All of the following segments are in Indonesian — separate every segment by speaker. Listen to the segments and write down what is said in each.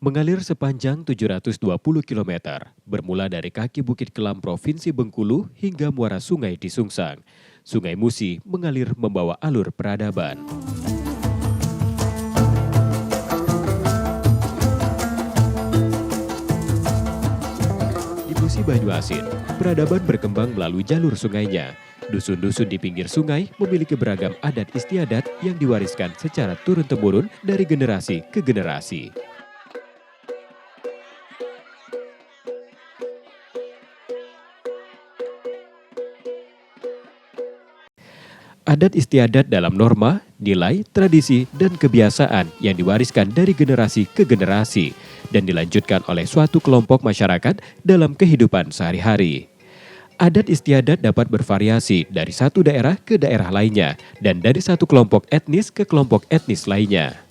Speaker 1: Mengalir sepanjang 720 km, bermula dari kaki Bukit Kelam Provinsi Bengkulu hingga muara sungai di Sungsang. Sungai Musi mengalir membawa alur peradaban. Di Musi Banyuasin, peradaban berkembang melalui jalur sungainya. Dusun-dusun di pinggir sungai memiliki beragam adat istiadat yang diwariskan secara turun-temurun dari generasi ke generasi. Adat istiadat dalam norma, nilai, tradisi, dan kebiasaan yang diwariskan dari generasi ke generasi dan dilanjutkan oleh suatu kelompok masyarakat dalam kehidupan sehari-hari. Adat istiadat dapat bervariasi dari satu daerah ke daerah lainnya dan dari satu kelompok etnis ke kelompok etnis lainnya.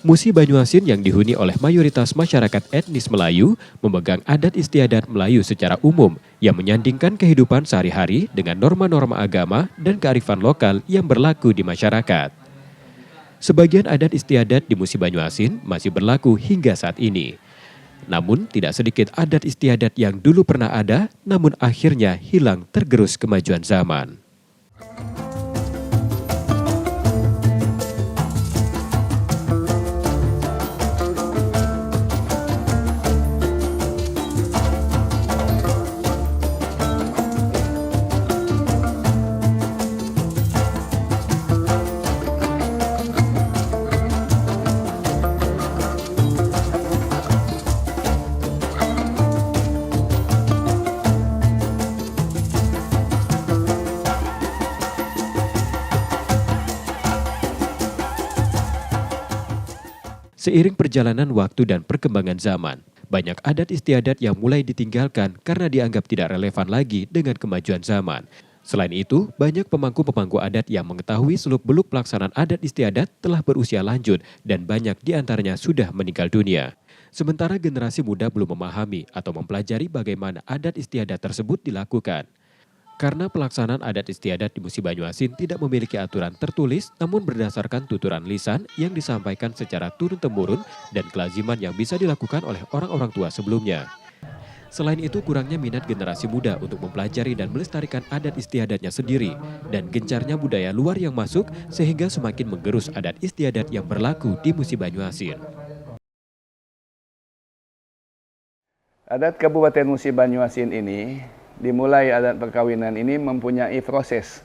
Speaker 1: Musi Banyuasin yang dihuni oleh mayoritas masyarakat etnis Melayu memegang adat istiadat Melayu secara umum yang menyandingkan kehidupan sehari-hari dengan norma-norma agama dan kearifan lokal yang berlaku di masyarakat. Sebagian adat istiadat di Musi Banyuasin masih berlaku hingga saat ini. Namun tidak sedikit adat istiadat yang dulu pernah ada namun akhirnya hilang tergerus kemajuan zaman. Seiring perjalanan waktu dan perkembangan zaman, banyak adat istiadat yang mulai ditinggalkan karena dianggap tidak relevan lagi dengan kemajuan zaman. Selain itu, banyak pemangku-pemangku adat yang mengetahui seluk-beluk pelaksanaan adat istiadat telah berusia lanjut dan banyak diantaranya sudah meninggal dunia. Sementara generasi muda belum memahami atau mempelajari bagaimana adat istiadat tersebut dilakukan. Karena pelaksanaan adat istiadat di Musi Banyuasin tidak memiliki aturan tertulis namun berdasarkan tuturan lisan yang disampaikan secara turun-temurun dan kelaziman yang bisa dilakukan oleh orang-orang tua sebelumnya. Selain itu kurangnya minat generasi muda untuk mempelajari dan melestarikan adat istiadatnya sendiri dan gencarnya budaya luar yang masuk sehingga semakin menggerus adat istiadat yang berlaku di Musi Banyuasin.
Speaker 2: Adat Kabupaten Musi Banyuasin ini dimulai adat perkawinan ini mempunyai proses.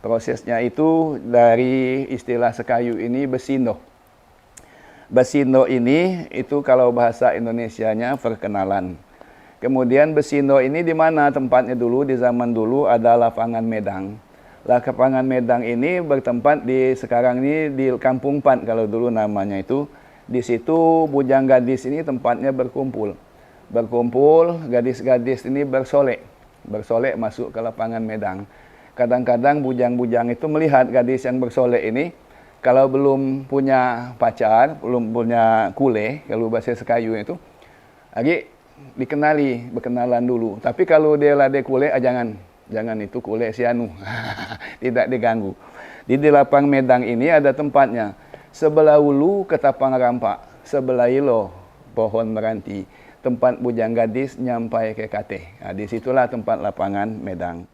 Speaker 2: Prosesnya itu dari istilah Sekayu ini besindo. Besindo ini itu kalau bahasa Indonesianya perkenalan. Kemudian besindo ini di mana tempatnya dulu, di zaman dulu ada lapangan Medang. Lapangan Medang ini bertempat sekarang ini di Kampung Pat kalau dulu namanya itu. Di situ bujang gadis ini tempatnya berkumpul. Berkumpul, gadis-gadis ini bersolek masuk ke lapangan Medang. Kadang-kadang bujang-bujang itu melihat gadis yang bersolek ini, kalau belum punya pacar, belum punya kule, kalau bahasa Sekayu itu, lagi berkenalan dulu. Tapi kalau dia lade kule, jangan itu kule si anu, tidak diganggu. Di lapang Medang ini ada tempatnya. Sebelah ulu ketapang rampak, sebelah ilo pohon meranti. Tempat bujang gadis nyampai ke kate. Nah, disitulah tempat lapangan Medang.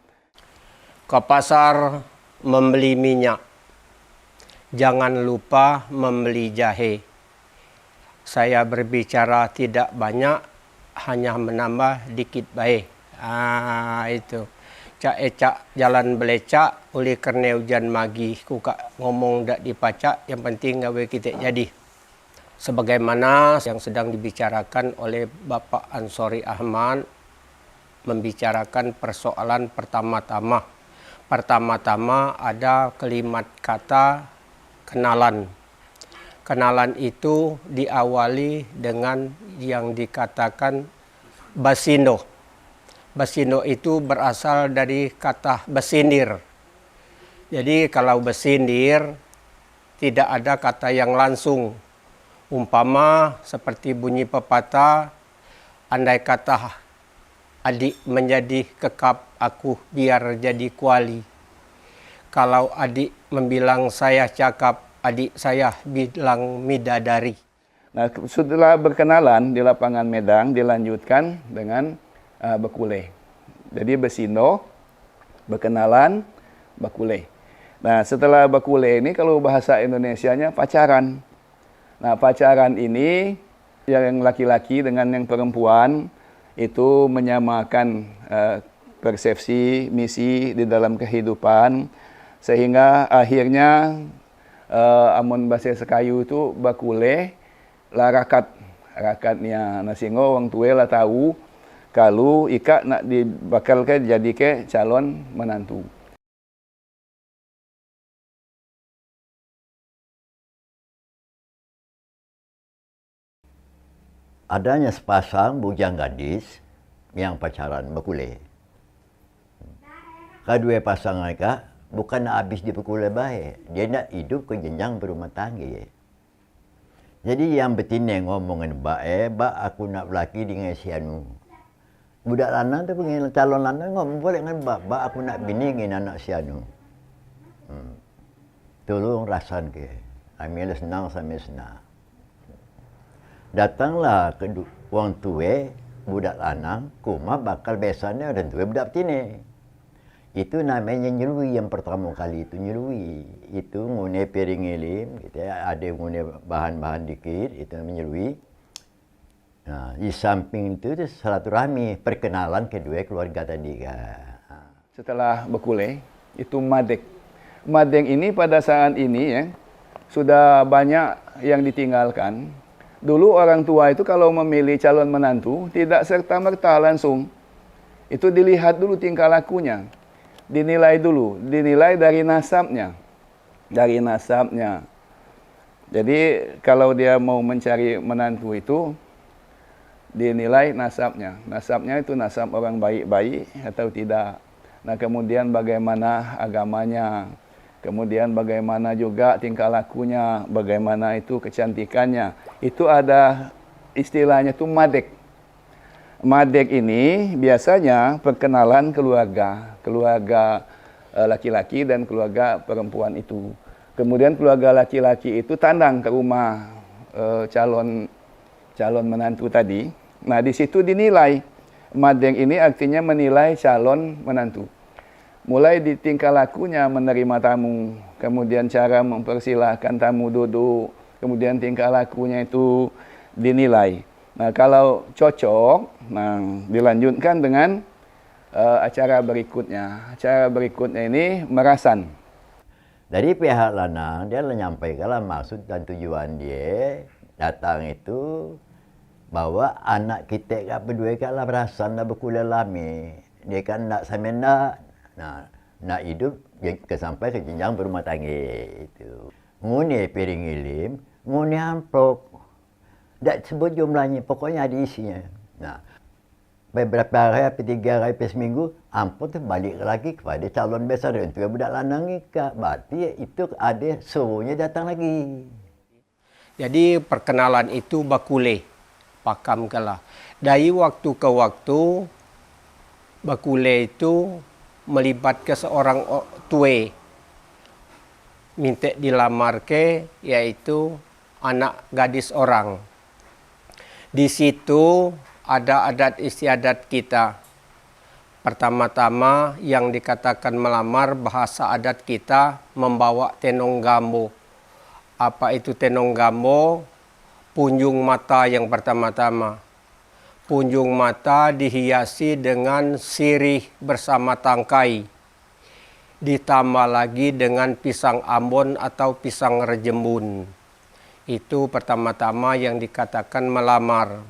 Speaker 3: Ke pasar membeli minyak. Jangan lupa membeli jahe. Saya berbicara tidak banyak, hanya menambah dikit baik. Itu. Cak ecak jalan belecak, oleh karena hujan magi. Kuka ngomong dak dipacak, yang penting gawe kita jadi. Sebagaimana yang sedang dibicarakan oleh Bapak Ansori Ahmad, membicarakan persoalan pertama-tama. Pertama-tama ada kalimat kata kenalan. Kenalan itu diawali dengan yang dikatakan basindo. Basindo itu berasal dari kata besindir. Jadi kalau besindir tidak ada kata yang langsung. Umpama seperti bunyi pepatah, andai kata adik menjadi kekap, aku biar jadi kuali. Kalau adik membilang saya cakap, adik saya bilang midadari.
Speaker 2: Nah, setelah berkenalan di lapangan Medang, dilanjutkan dengan bekule. Jadi besindo, berkenalan, bekule. Nah, setelah bekule ini kalau bahasa Indonesianya pacaran. Nah, pacaran ini yang laki-laki dengan yang perempuan itu menyamakan persepsi, misi di dalam kehidupan, sehingga akhirnya amun bahasa Sekayu itu bakule lah rakatnya nasingo wong tue lah tahu kalau ika nak dibakal ke jadi ke calon menantu.
Speaker 4: Adanya sepasang bujang gadis yang pacaran bakule. Kedua pasangan mereka bukan nak habis di bakule baik, dia nak hidup ke jenjang berumah tangga. Jadi yang betina ngomongin bak aku nak berlaki dengan si anu. Budak lanang tu pengen calon lanang ngomong boleh dengan bak aku nak bini dengan anak si anu. Tolong rasan ke, ambil senang sambil senang. Datanglah ke orang tua budak lanang, kuma bakal biasanya orang tua budak betina. Itu namanya nyelui yang pertama kali itu nyelui. Itu ngune piring ilim, gitu ya. Ada ngune bahan-bahan dikit, itu namanya nyelui. Nah, di samping itu silaturahmi, perkenalan kedua keluarga tadi kan.
Speaker 2: Setelah bekule, itu madek. Madek ini pada saat ini ya, sudah banyak yang ditinggalkan. Dulu orang tua itu kalau memilih calon menantu, tidak serta-merta langsung. Itu dilihat dulu tingkah lakunya. Dinilai dulu, dinilai dari nasabnya. Dari nasabnya. Jadi kalau dia mau mencari menantu itu, dinilai nasabnya. Nasabnya itu nasab orang baik-baik atau tidak. Nah, kemudian bagaimana agamanya, kemudian bagaimana juga tingkah lakunya, bagaimana itu kecantikannya. Itu ada istilahnya itu madek. Madek ini biasanya perkenalan keluarga laki-laki dan keluarga perempuan itu. Kemudian keluarga laki-laki itu tandang ke rumah calon menantu tadi. Nah, di situ dinilai. Madek ini artinya menilai calon menantu. Mulai di tingkah lakunya menerima tamu, kemudian cara mempersilahkan tamu duduk, kemudian tingkah lakunya itu dinilai. Nah, kalau cocok, nah dilanjutkan dengan acara berikutnya. Acara berikutnya ini merasan.
Speaker 4: Dari pihak lanang, dia menyampaikan maksud dan tujuan dia datang itu bahwa anak kita kan berdua kan lah berasan dah berkuliah lami. Dia kan nak sampai nak hidup sampai ke jenjang berumah tangga itu. Nguni piring ilim, nguni amplop. Tak sebut jumlahnya, pokoknya ada isinya. Nah, beberapa hari, 3 hari, seminggu, ampun tu balik lagi kepada calon besar. Itu budak lanang ni, berarti itu ada suruhnya datang lagi.
Speaker 3: Jadi perkenalan itu bakule, pakam kalah. Dari waktu ke waktu, bakule itu melibatkan seorang tue. Minta dilamar ke, yaitu anak gadis orang. Di situ ada adat istiadat kita. Pertama-tama yang dikatakan melamar bahasa adat kita membawa tenong gambo. Apa itu tenong gambo? Punjung mata yang pertama-tama. Punjung mata dihiasi dengan sirih bersama tangkai. Ditambah lagi dengan pisang ambon atau pisang rejembun. Itu pertama-tama yang dikatakan melamar.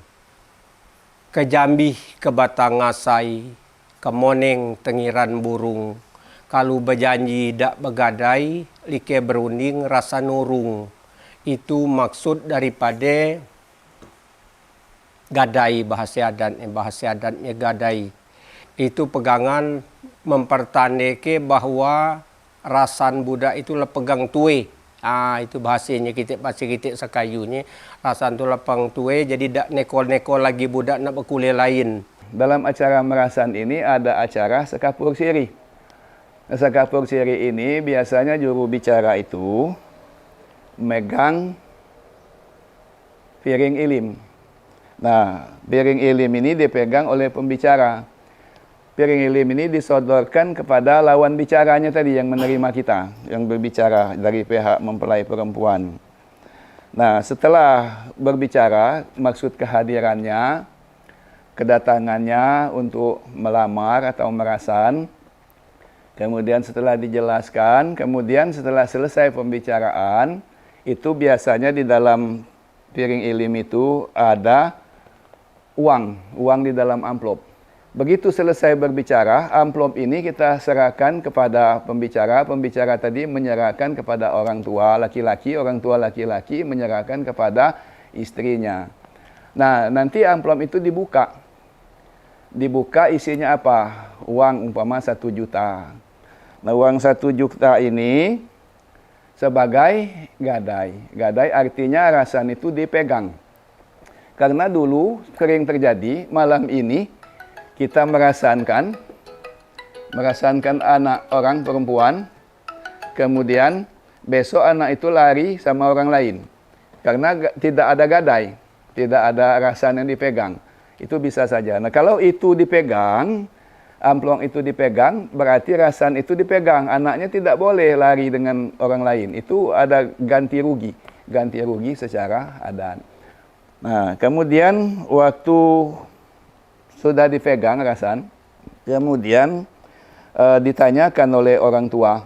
Speaker 3: Ke Jambi, ke Batangasai, ke Moneng, tengiran burung. Kalau berjanji dak begadai, like berunding rasa nurung. Itu maksud daripada gadai bahasa adatnya gadai. Itu pegangan mempertandai bahawa rasan budak itu pegang tue. Itu bahasanya kita Sekayunya. Rasan tu lapang tue jadi dak nekol-nekol lagi budak nak berkuliah lain.
Speaker 2: Dalam acara merasan ini ada acara sekapur siri. Sekapur siri ini biasanya juru bicara itu megang piring ilim. Nah, piring ilim ini dipegang oleh pembicara. Piring ilim ini disodorkan kepada lawan bicaranya tadi yang menerima kita, yang berbicara dari pihak mempelai perempuan. Nah, setelah berbicara, maksud kehadirannya, kedatangannya untuk melamar atau merasan, kemudian setelah dijelaskan, kemudian setelah selesai pembicaraan, itu biasanya di dalam piring ilim itu ada uang di dalam amplop. Begitu selesai berbicara, amplop ini kita serahkan kepada pembicara. Pembicara tadi menyerahkan kepada orang tua laki-laki menyerahkan kepada istrinya. Nah, nanti amplop itu dibuka. Dibuka isinya apa? Uang umpama 1 juta. Nah, uang 1 juta ini sebagai gadai. Gadai artinya rasan itu dipegang. Karena dulu sering terjadi malam ini kita merasankan anak orang perempuan, kemudian besok anak itu lari sama orang lain. Karena tidak ada gadai, tidak ada rasan yang dipegang. Itu bisa saja. Nah, kalau itu dipegang, amplop itu dipegang, berarti rasan itu dipegang. Anaknya tidak boleh lari dengan orang lain. Itu ada ganti rugi secara adat. Nah, kemudian waktu sudah dipegang rasan, kemudian ditanyakan oleh orang tua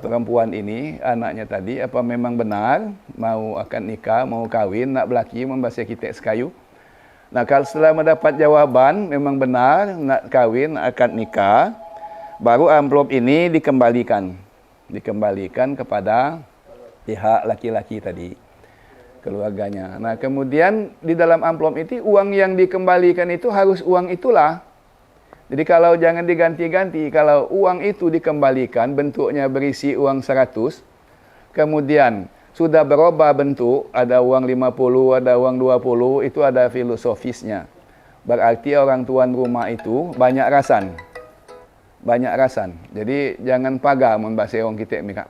Speaker 2: perempuan ini, anaknya tadi, apa memang benar mau akan nikah, mau kawin, nak belaki membasuh kitek sekayu. Nah, kalau setelah mendapat jawaban memang benar nak kawin, akan nikah, baru amplop ini dikembalikan kepada pihak laki-laki tadi, keluarganya. Nah, kemudian di dalam amplop itu uang yang dikembalikan itu harus uang itulah. Jadi kalau jangan diganti-ganti, kalau uang itu dikembalikan bentuknya berisi uang 100, kemudian sudah berubah bentuk, ada uang 50, ada uang 20, itu ada filosofisnya. Berarti orang tuan rumah itu banyak rasan. Jadi jangan pagar membahas uang kita mika.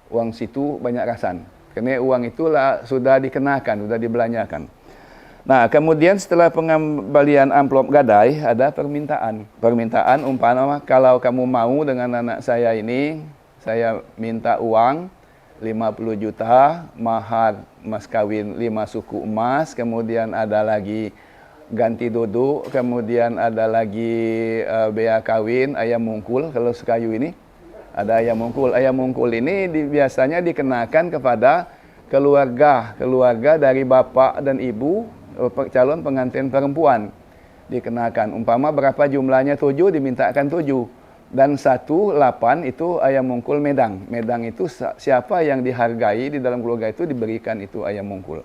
Speaker 2: Uang situ banyak rasan. Karena uang itulah sudah dikenakan, sudah dibelanjakan. Nah, kemudian setelah pengembalian amplop gadai, ada permintaan. Permintaan umpama kalau kamu mau dengan anak saya ini, saya minta uang 50 juta, mahar mas kawin 5 suku emas, kemudian ada lagi ganti duduk, kemudian ada lagi bea kawin, ayam mungkul, kalau sekayu ini. Ada ayam mungkul. Ayam mungkul ini biasanya dikenakan kepada keluarga dari bapak dan ibu calon pengantin perempuan. Dikenakan. Umpama berapa jumlahnya 7, dimintakan 7. Dan 1/8 itu ayam mungkul medang. Medang itu siapa yang dihargai di dalam keluarga itu diberikan itu ayam mungkul.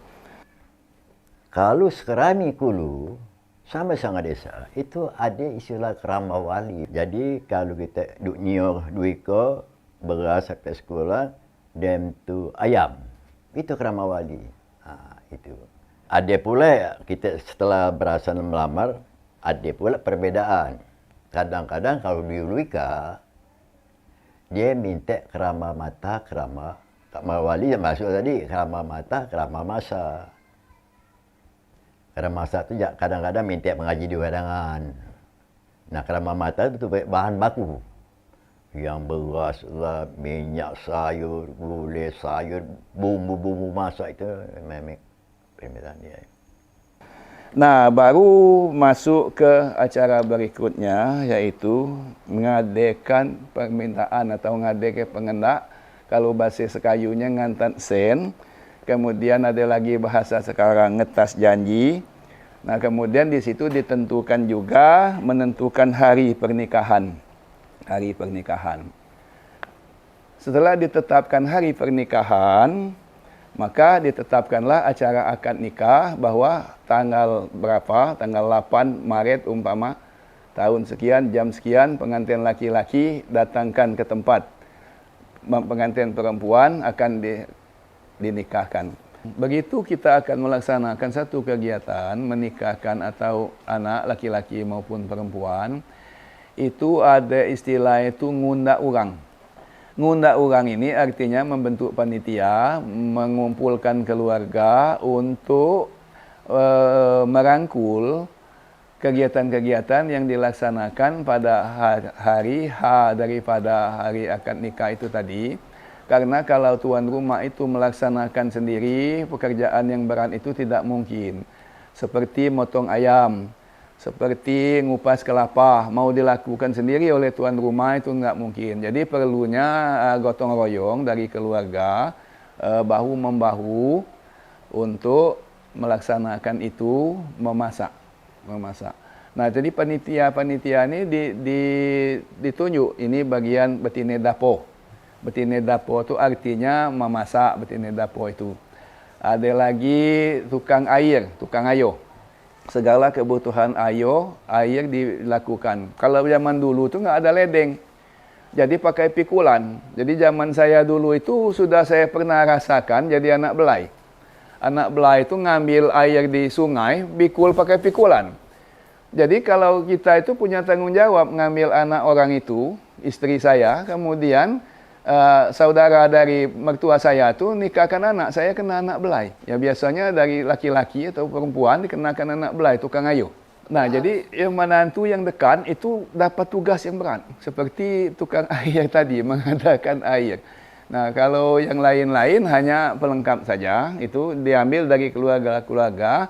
Speaker 4: Kalau sekarang kulu sama sangat desa, itu ada istilah kerama wali. Jadi kalau kita duk nior duiko beras sampai sekolah, dem tu ayam, itu kerama wali. Itu. Ada pula kita setelah berasan melamar, ada pula perbedaan. Kadang-kadang kalau di Luika, dia minta kerama mata, kerama wali yang masuk tadi, kerama mata, kerama masa. Kerama masa itu kadang-kadang minta mengaji di wadangan. Nah, kerama mata itu bahan baku. Yang beras lah, minyak sayur, gulai sayur, bumbu-bumbu masak itu memang permintaan dia.
Speaker 2: Nah, baru masuk ke acara berikutnya, yaitu mengadakan permintaan atau mengadakan pengendak. Kalau bahasa sekayunya ngantat sen. Kemudian ada lagi bahasa sekarang ngetas janji. Nah, kemudian di situ ditentukan juga menentukan hari pernikahan. Hari pernikahan. Setelah ditetapkan hari pernikahan, maka ditetapkanlah acara akad nikah bahwa tanggal berapa, tanggal 8 Maret umpama, tahun sekian, jam sekian, pengantin laki-laki datangkan ke tempat pengantin perempuan akan dinikahkan. Begitu kita akan melaksanakan satu kegiatan menikahkan atau anak laki-laki maupun perempuan, itu ada istilah itu ngunda orang. Ngunda orang ini artinya membentuk panitia, mengumpulkan keluarga untuk merangkul kegiatan-kegiatan yang dilaksanakan pada hari H daripada hari akad nikah itu tadi. Karena kalau tuan rumah itu melaksanakan sendiri, pekerjaan yang berat itu tidak mungkin. Seperti motong ayam, seperti ngupas kelapa, mau dilakukan sendiri oleh tuan rumah itu enggak mungkin. Jadi perlunya gotong royong dari keluarga, bahu-membahu untuk melaksanakan itu, memasak. Nah, jadi panitia ini ditunjuk, ini bagian betina dapur. Betina dapur itu artinya memasak, betina dapur itu. Ada lagi tukang air. Segala kebutuhan air dilakukan. Kalau zaman dulu tu nggak ada ledeng, jadi pakai pikulan. Jadi zaman saya dulu itu sudah saya pernah rasakan jadi anak belai. Anak belai itu ngambil air di sungai, pikul pakai pikulan. Jadi kalau kita itu punya tanggung jawab ngambil anak orang itu, istri saya, kemudian saudara dari mertua saya tu nikahkan anak, saya kena anak belai. Ya biasanya dari laki-laki atau perempuan dikenakan anak belai, tukang ayuh. Nah, jadi yang menantu yang dekat itu dapat tugas yang berat. Seperti tukang air tadi, mengadakan air. Nah, kalau yang lain-lain hanya pelengkap saja, itu diambil dari keluarga-keluarga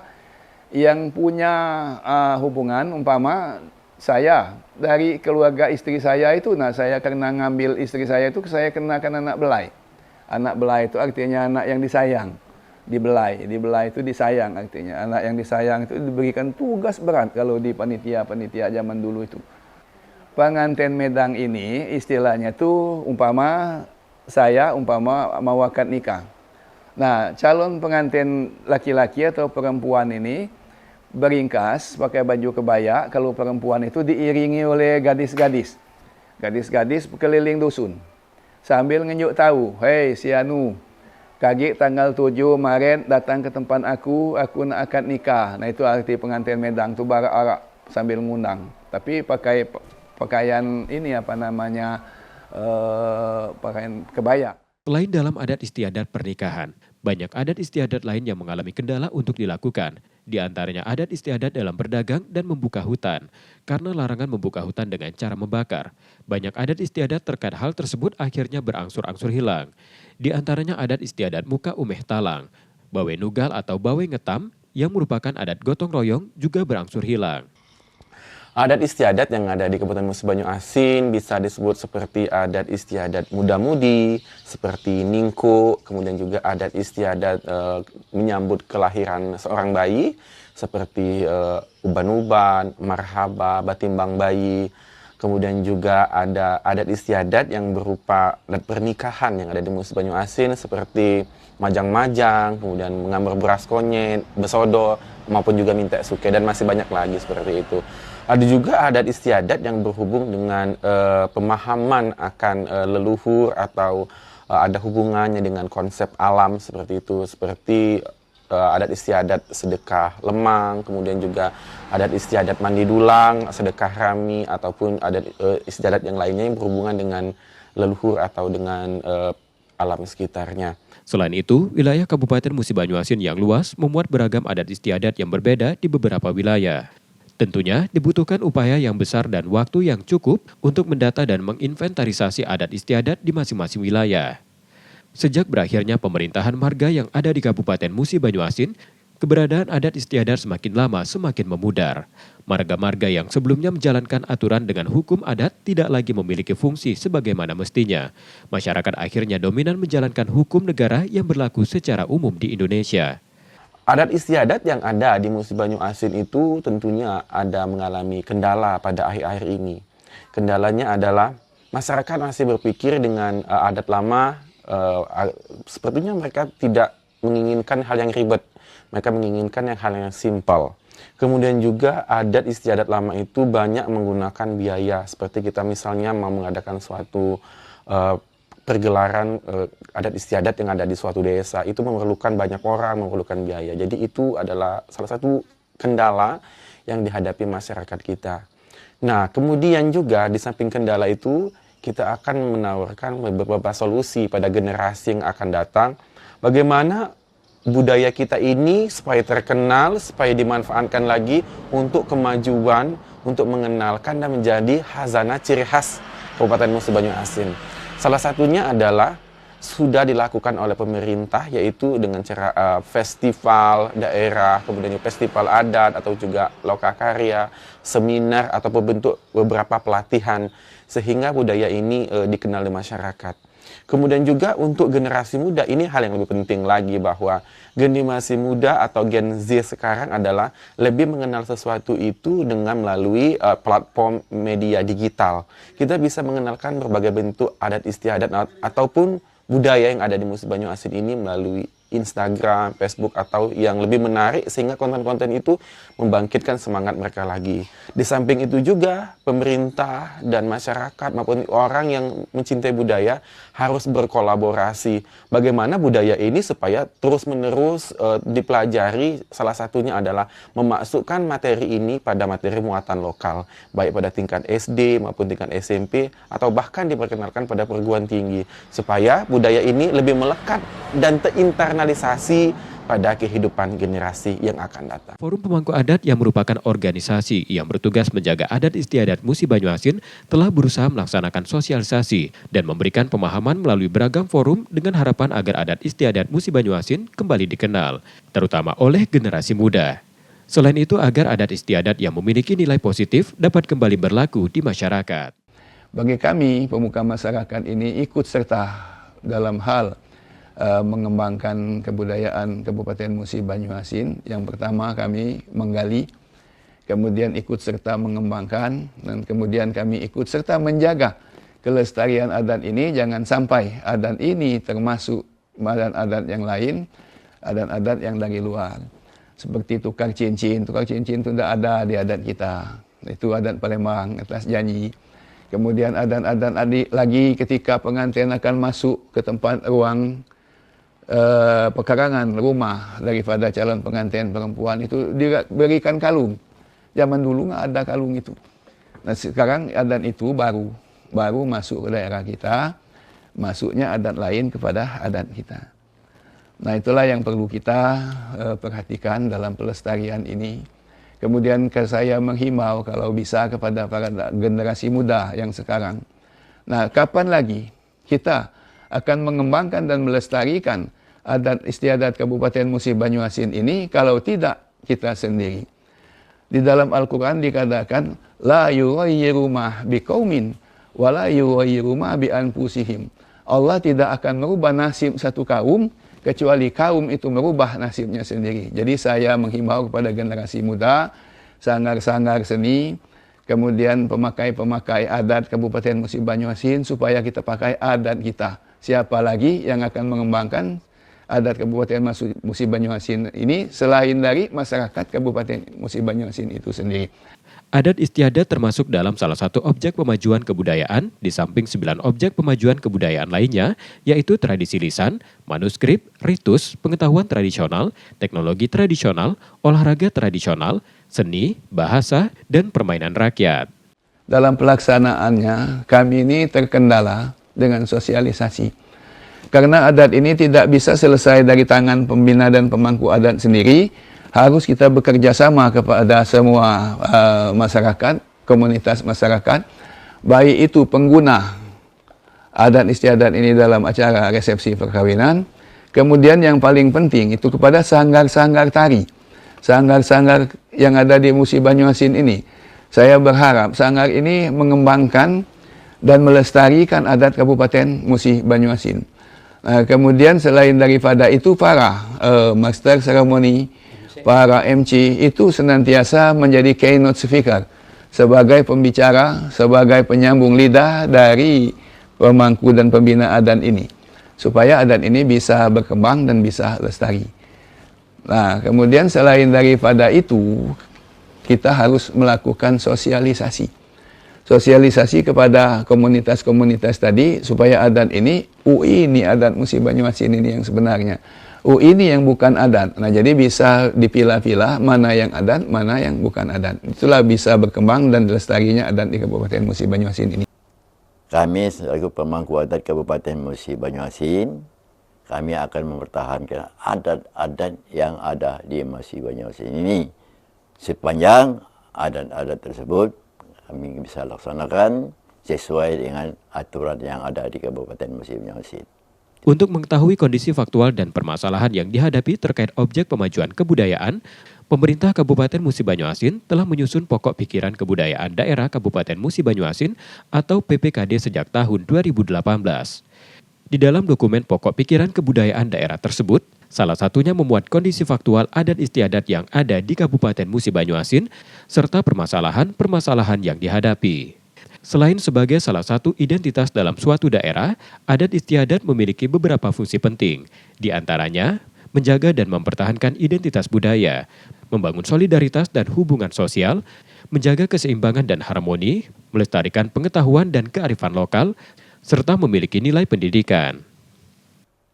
Speaker 2: yang punya hubungan, umpama saya dari keluarga istri saya itu, nah saya karena ngambil istri saya itu, saya kenakan anak belai. Anak belai itu artinya anak yang disayang. Dibelai itu disayang artinya. Anak yang disayang itu diberikan tugas berat kalau di panitia zaman dulu itu. Pengantin medang ini istilahnya itu umpama mau akad nikah. Nah, calon pengantin laki-laki atau perempuan ini beringkas, pakai baju kebaya. Kalau perempuan itu diiringi oleh gadis-gadis. Gadis-gadis keliling dusun. Sambil ngenjuk tahu, hei si Anu, kaki tanggal 7 Maret datang ke tempat aku nak akad nikah. Nah itu arti pengantin medang, tu barak-arak sambil ngundang. Tapi pakai pakaian ini pakaian kebaya.
Speaker 1: Selain dalam adat istiadat pernikahan, banyak adat istiadat lain yang mengalami kendala untuk dilakukan. Di antaranya adat istiadat dalam berdagang dan membuka hutan, karena larangan membuka hutan dengan cara membakar. Banyak adat istiadat terkait hal tersebut akhirnya berangsur-angsur hilang. Di antaranya adat istiadat muka umeh talang, bawe nugal atau bawe ngetam, yang merupakan adat gotong royong juga berangsur hilang.
Speaker 5: Adat istiadat yang ada di Kabupaten Musi Banyu Asin bisa disebut seperti adat istiadat muda-mudi, seperti ningko, kemudian juga adat istiadat menyambut kelahiran seorang bayi, seperti uban-uban, marhaba, batimbang bayi. Kemudian juga ada adat istiadat yang berupa adat pernikahan yang ada di Musi Banyu Asin, seperti majang-majang, kemudian mengambil beras konyet, besodo, maupun juga minta suke, dan masih banyak lagi seperti itu. Ada juga adat istiadat yang berhubung dengan pemahaman akan leluhur atau ada hubungannya dengan konsep alam seperti itu, seperti adat istiadat sedekah lemang, kemudian juga adat istiadat mandi dulang, sedekah rami, ataupun adat istiadat yang lainnya yang berhubungan dengan leluhur atau dengan alam sekitarnya.
Speaker 1: Selain itu, wilayah Kabupaten Musi Banyu Asin yang luas memuat beragam adat istiadat yang berbeda di beberapa wilayah. Tentunya dibutuhkan upaya yang besar dan waktu yang cukup untuk mendata dan menginventarisasi adat istiadat di masing-masing wilayah. Sejak berakhirnya pemerintahan marga yang ada di Kabupaten Musi Banyu Asin, keberadaan adat istiadat semakin lama semakin memudar. Marga-marga yang sebelumnya menjalankan aturan dengan hukum adat tidak lagi memiliki fungsi sebagaimana mestinya. Masyarakat akhirnya dominan menjalankan hukum negara yang berlaku secara umum di Indonesia.
Speaker 5: Adat istiadat yang ada di Musi Banyu Asin itu tentunya ada mengalami kendala pada akhir-akhir ini. Kendalanya adalah masyarakat masih berpikir dengan adat lama, sepertinya mereka tidak menginginkan hal yang ribet. Mereka menginginkan hal yang simpel. Kemudian juga adat istiadat lama itu banyak menggunakan biaya. Seperti kita misalnya mau mengadakan suatu pergelaran adat istiadat yang ada di suatu desa, itu memerlukan banyak orang, memerlukan biaya. Jadi itu adalah salah satu kendala yang dihadapi masyarakat kita. Nah, kemudian juga di samping kendala itu, kita akan menawarkan beberapa solusi pada generasi yang akan datang. Bagaimana budaya kita ini supaya terkenal, supaya dimanfaatkan lagi untuk kemajuan, untuk mengenalkan dan menjadi khazanah ciri khas Kabupaten Musi Banyu Asin. Salah satunya adalah sudah dilakukan oleh pemerintah, yaitu dengan cara festival daerah, kemudian festival adat atau juga lokakarya, seminar atau bentuk beberapa pelatihan sehingga budaya ini dikenal di masyarakat. Kemudian juga untuk generasi muda, ini hal yang lebih penting lagi, bahwa generasi muda atau Gen Z sekarang adalah lebih mengenal sesuatu itu dengan melalui platform media digital. Kita bisa mengenalkan berbagai bentuk adat istiadat ataupun budaya yang ada di Musi Banyu Asin ini melalui Instagram, Facebook, atau yang lebih menarik sehingga konten-konten itu membangkitkan semangat mereka lagi. Di samping itu juga pemerintah dan masyarakat maupun orang yang mencintai budaya harus berkolaborasi. Bagaimana budaya ini supaya terus-menerus dipelajari, salah satunya adalah memasukkan materi ini pada materi muatan lokal, baik pada tingkat SD maupun tingkat SMP, atau bahkan diperkenalkan pada perguruan tinggi, supaya budaya ini lebih melekat dan terinternalisasi pada kehidupan generasi yang akan datang.
Speaker 1: Forum Pemangku Adat yang merupakan organisasi yang bertugas menjaga adat istiadat Musi Banyu Asin telah berusaha melaksanakan sosialisasi dan memberikan pemahaman melalui beragam forum dengan harapan agar adat istiadat Musi Banyu Asin kembali dikenal, terutama oleh generasi muda. Selain itu, agar adat istiadat yang memiliki nilai positif dapat kembali berlaku di masyarakat.
Speaker 2: Bagi kami, pemuka masyarakat ini ikut serta dalam hal mengembangkan kebudayaan Kabupaten Musi Banyu Asin. Yang pertama kami menggali, kemudian ikut serta mengembangkan, dan kemudian kami ikut serta menjaga kelestarian adat ini. Jangan sampai adat ini termasuk adat-adat yang lain, adat-adat yang dari luar. Seperti tukar cincin itu tidak ada di adat kita. Itu adat Palembang, atas janji. Kemudian adat-adat lagi ketika pengantin akan masuk ke tempat ruang pekarangan rumah daripada calon pengantin perempuan itu diberikan kalung. Zaman dulu nggak ada kalung itu. Nah sekarang adat itu baru masuk ke daerah kita, masuknya adat lain kepada adat kita. Nah itulah yang perlu kita perhatikan dalam pelestarian ini. Kemudian saya menghimbau kalau bisa kepada para generasi muda yang sekarang. Nah kapan lagi kita akan mengembangkan dan melestarikan adat istiadat Kabupaten Musi Banyu Asin ini kalau tidak kita sendiri. Di dalam Al-Quran dikatakan la yughayyiru ma biqaumin wa la yughayyiru ma bi anfusihim. Allah tidak akan merubah nasib satu kaum kecuali kaum itu merubah nasibnya sendiri. Jadi saya menghimbau kepada generasi muda, sanggar-sanggar seni, kemudian pemakai-pemakai adat Kabupaten Musi Banyu Asin supaya kita pakai adat kita. Siapa lagi yang akan mengembangkan adat Kabupaten Musi Banyu Asin ini selain dari masyarakat Kabupaten Musi Banyu Asin itu sendiri.
Speaker 1: Adat istiadat termasuk dalam salah satu objek pemajuan kebudayaan di samping 9 objek pemajuan kebudayaan lainnya, yaitu tradisi lisan, manuskrip, ritus, pengetahuan tradisional, teknologi tradisional, olahraga tradisional, seni, bahasa, dan permainan rakyat.
Speaker 2: Dalam pelaksanaannya kami ini terkendala dengan sosialisasi. Karena adat ini tidak bisa selesai dari tangan pembina dan pemangku adat sendiri, harus kita bekerja sama kepada semua masyarakat, komunitas masyarakat, baik itu pengguna adat istiadat ini dalam acara resepsi perkawinan, kemudian yang paling penting itu kepada sanggar-sanggar tari, sanggar-sanggar yang ada di Musi Banyu Asin ini. Saya berharap sanggar ini mengembangkan dan melestarikan adat Kabupaten Musi Banyu Asin. Kemudian selain daripada itu para master seremoni, para MC itu senantiasa menjadi keynote speaker sebagai pembicara, sebagai penyambung lidah dari pemangku dan pembina adat ini supaya adat ini bisa berkembang dan bisa lestari. Nah, kemudian selain daripada itu kita harus melakukan sosialisasi. Sosialisasi kepada komunitas-komunitas tadi supaya adat ini, ini adat Musi Banyu Asin ini yang sebenarnya. Ini yang bukan adat. Nah, jadi bisa dipilah-pilah mana yang adat, mana yang bukan adat. Itulah bisa berkembang dan lestarinya adat di Kabupaten Musi Banyu Asin ini.
Speaker 4: kami selaku pemangku adat Kabupaten Musi Banyuasin, kami akan mempertahankan adat-adat yang ada di Musi Banyuasin ini. Sepanjang adat-adat tersebut kami bisa laksanakan sesuai dengan aturan yang ada di Kabupaten Musi Banyuasin.
Speaker 1: Untuk mengetahui kondisi faktual dan permasalahan yang dihadapi terkait objek pemajuan kebudayaan, pemerintah Kabupaten Musi Banyuasin telah menyusun pokok pikiran kebudayaan daerah Kabupaten Musi Banyuasin atau PPKD sejak tahun 2018. Di dalam dokumen pokok pikiran kebudayaan daerah tersebut, salah satunya memuat kondisi faktual adat istiadat yang ada di Kabupaten Musi Banyuasin serta permasalahan-permasalahan yang dihadapi. Selain sebagai salah satu identitas dalam suatu daerah, adat istiadat memiliki beberapa fungsi penting, di antaranya menjaga dan mempertahankan identitas budaya, membangun solidaritas dan hubungan sosial, menjaga keseimbangan dan harmoni, melestarikan pengetahuan dan kearifan lokal, serta memiliki nilai pendidikan.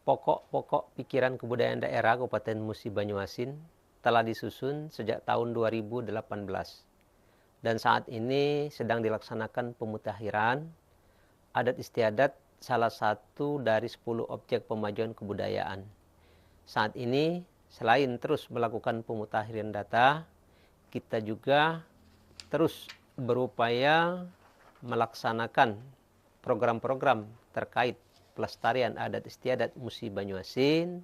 Speaker 6: Pokok-pokok pikiran kebudayaan daerah Kabupaten Musi Banyuasin telah disusun sejak tahun 2018. Dan saat ini sedang dilaksanakan pemutakhiran adat istiadat salah satu dari 10 objek pemajuan kebudayaan. Saat ini selain terus melakukan pemutakhiran data, kita juga terus berupaya melaksanakan program-program terkait pelestarian adat istiadat Musi Banyuasin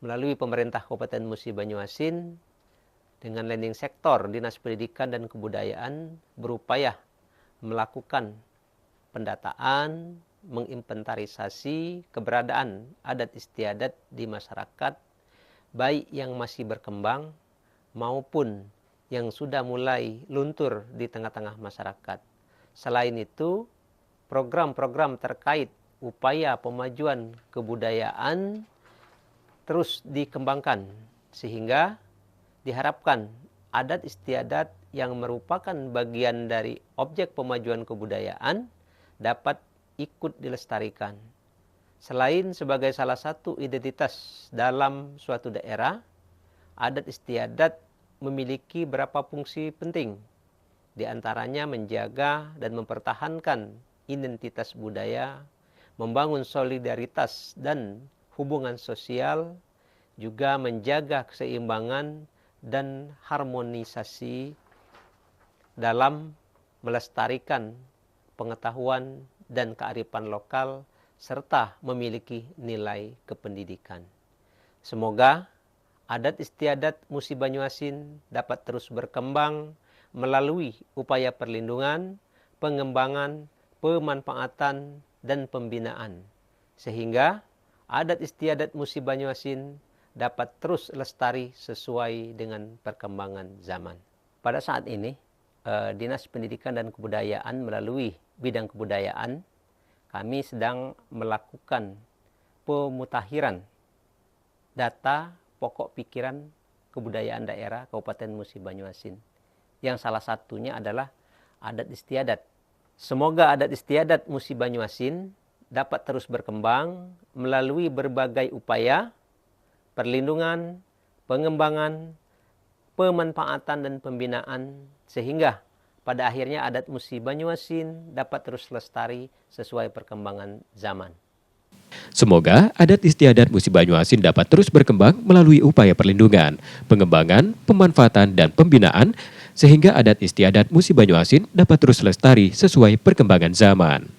Speaker 6: melalui pemerintah Kabupaten Musi Banyuasin dengan leading sektor Dinas Pendidikan dan Kebudayaan berupaya melakukan pendataan, menginventarisasi keberadaan adat istiadat di masyarakat, baik yang masih berkembang maupun yang sudah mulai luntur di tengah-tengah masyarakat. Selain itu, program-program terkait upaya pemajuan kebudayaan terus dikembangkan sehingga diharapkan adat istiadat yang merupakan bagian dari objek pemajuan kebudayaan dapat ikut dilestarikan. Selain sebagai salah satu identitas dalam suatu daerah, adat istiadat memiliki beberapa fungsi penting. Di antaranya menjaga dan mempertahankan identitas budaya, membangun solidaritas dan hubungan sosial, juga menjaga keseimbangan dan harmonisasi dalam melestarikan pengetahuan dan kearifan lokal serta memiliki nilai kependidikan. Semoga adat istiadat Musi Banyuasin dapat terus berkembang melalui upaya perlindungan, pengembangan, pemanfaatan, dan pembinaan, sehingga adat istiadat Musi Banyuasin dapat terus lestari sesuai dengan perkembangan zaman. Pada saat ini, Dinas Pendidikan dan Kebudayaan melalui bidang kebudayaan, kami sedang melakukan pemutakhiran data pokok pikiran kebudayaan daerah Kabupaten Musi Banyuasin, yang salah satunya adalah adat istiadat. Semoga adat istiadat Musi Banyuasin dapat terus berkembang melalui berbagai upaya perlindungan, pengembangan, pemanfaatan, dan pembinaan, sehingga pada akhirnya adat Musi Banyuasin dapat terus lestari sesuai perkembangan zaman.
Speaker 1: Semoga adat istiadat Musi Banyuasin dapat terus berkembang melalui upaya perlindungan, pengembangan, pemanfaatan, dan pembinaan, sehingga adat istiadat Musi Banyuasin dapat terus lestari sesuai perkembangan zaman.